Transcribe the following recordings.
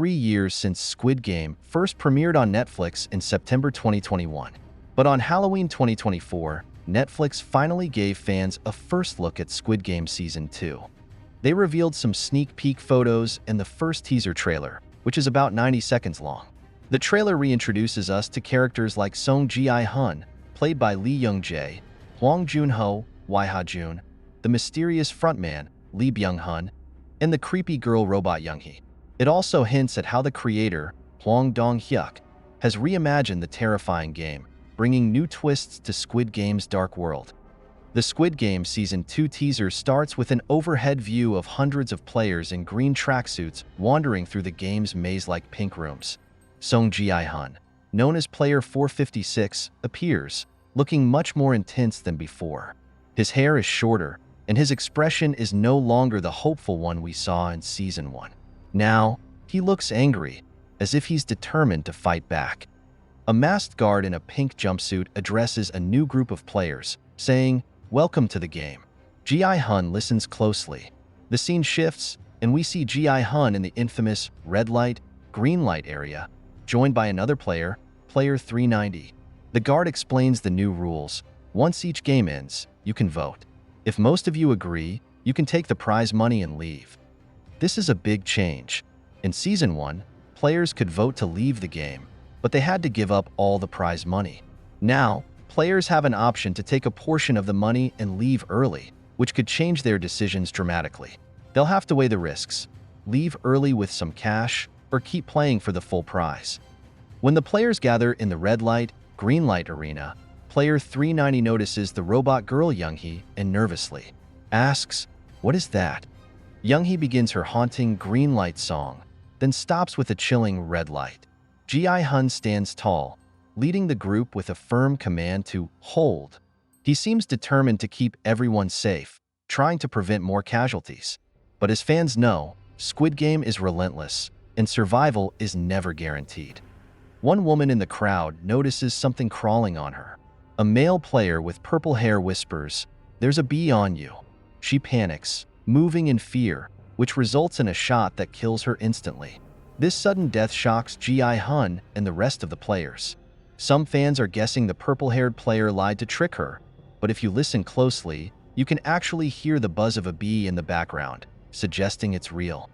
3 years since Squid Game first premiered on Netflix in September 2021. But on Halloween 2024, Netflix finally gave fans a first look at Squid Game Season 2. They revealed some sneak peek photos and the first teaser trailer, which is about 90 seconds long. The trailer reintroduces us to characters like SeongGi-hun, played by Lee Young-jae, Hwang Jun-ho, Gi-hun, the mysterious frontman, Lee Byung-hun, and the creepy girl robot Younghee. It also hints at how the creator, Hwang Dong-Hyuk, has reimagined the terrifying game, bringing new twists to Squid Game's dark world. The Squid Game Season 2 teaser starts with an overhead view of hundreds of players in green tracksuits wandering through the game's maze-like pink rooms. SeongGi-hun, known as Player 456, appears, looking much more intense than before. His hair is shorter, and his expression is no longer the hopeful one we saw in Season 1. Now, he looks angry, as if he's determined to fight back. A masked guard in a pink jumpsuit addresses a new group of players, saying, "Welcome to the game." Gi-hun listens closely. The scene shifts, and we see Gi-hun in the infamous red light, green light area, joined by another player, Player 390. The guard explains the new rules. Once each game ends, you can vote. If most of you agree, you can take the prize money and leave. This is a big change. In Season 1, players could vote to leave the game, but they had to give up all the prize money. Now, players have an option to take a portion of the money and leave early, which could change their decisions dramatically. They'll have to weigh the risks, leave early with some cash, or keep playing for the full prize. When the players gather in the red light, green light arena, Player 390 notices the robot girl Younghee and nervously asks, "What is that?" Younghee begins her haunting green light song, then stops with a chilling red light. Gi-hun stands tall, leading the group with a firm command to hold. He seems determined to keep everyone safe, trying to prevent more casualties. But as fans know, Squid Game is relentless, and survival is never guaranteed. One woman in the crowd notices something crawling on her. A male player with purple hair whispers, "There's a bee on you." She panics, moving in fear, which results in a shot that kills her instantly. This sudden death shocks Gi-hun and the rest of the players. Some fans are guessing the purple-haired player lied to trick her, but if you listen closely, you can actually hear the buzz of a bee in the background, suggesting it's real.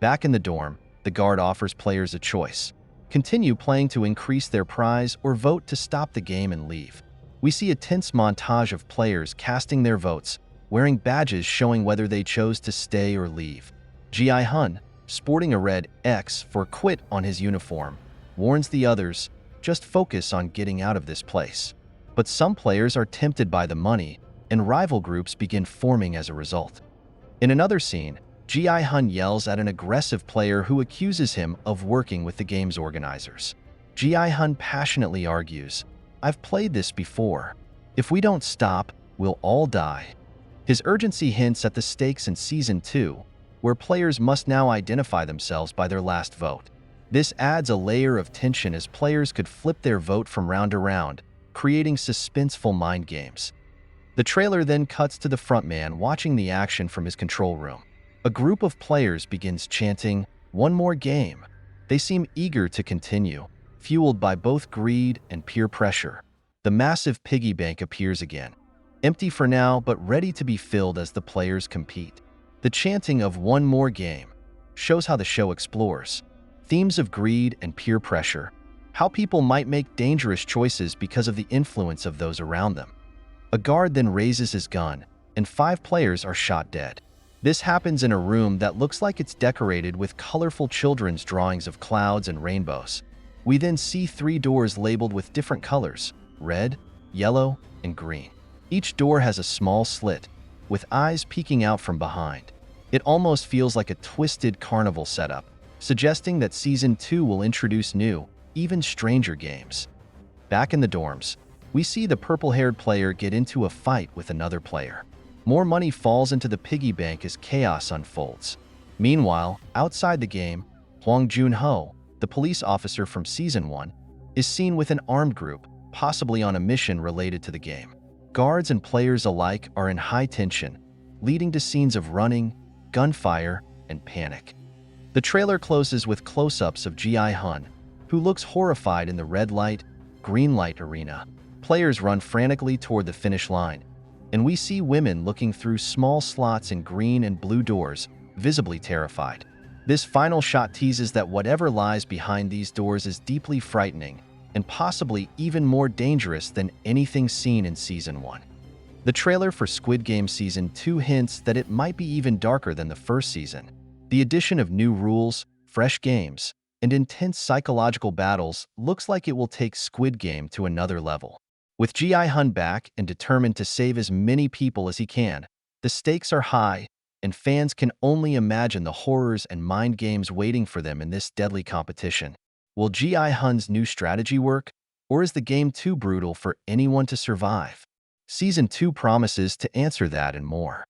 Back in the dorm, the guard offers players a choice: continue playing to increase their prize or vote to stop the game and leave. We see a tense montage of players casting their votes, wearing badges showing whether they chose to stay or leave. Gi-hun, sporting a red X for quit on his uniform, warns the others, "Just focus on getting out of this place." But some players are tempted by the money, and rival groups begin forming as a result. In another scene, Gi-hun yells at an aggressive player who accuses him of working with the game's organizers. Gi-hun passionately argues, "I've played this before. If we don't stop, we'll all die." His urgency hints at the stakes in Season 2, where players must now identify themselves by their last vote. This adds a layer of tension as players could flip their vote from round to round, creating suspenseful mind games. The trailer then cuts to the frontman watching the action from his control room. A group of players begins chanting, "One more game." They seem eager to continue, fueled by both greed and peer pressure. The massive piggy bank appears again, empty for now but ready to be filled as the players compete. The chanting of "one more game" shows how the show explores themes of greed and peer pressure, how people might make dangerous choices because of the influence of those around them. A guard then raises his gun, and 5 players are shot dead. This happens in a room that looks like it's decorated with colorful children's drawings of clouds and rainbows. We then see 3 doors labeled with different colors: red, yellow, and green. Each door has a small slit, with eyes peeking out from behind. It almost feels like a twisted carnival setup, suggesting that Season 2 will introduce new, even stranger games. Back in the dorms, we see the purple-haired player get into a fight with another player. More money falls into the piggy bank as chaos unfolds. Meanwhile, outside the game, Hwang Jun-ho, the police officer from Season 1, is seen with an armed group, possibly on a mission related to the game. Guards and players alike are in high tension, leading to scenes of running, gunfire, and panic. The trailer closes with close-ups of Gi-hun, who looks horrified in the red light, green light arena. Players run frantically toward the finish line, and we see women looking through small slots in green and blue doors, visibly terrified. This final shot teases that whatever lies behind these doors is deeply frightening and possibly even more dangerous than anything seen in Season 1. The trailer for Squid Game Season 2 hints that it might be even darker than the first season. The addition of new rules, fresh games, and intense psychological battles looks like it will take Squid Game to another level. With Gi-hun back and determined to save as many people as he can, the stakes are high, and fans can only imagine the horrors and mind games waiting for them in this deadly competition. Will Gi-hun's new strategy work, or is the game too brutal for anyone to survive? Season 2 promises to answer that and more.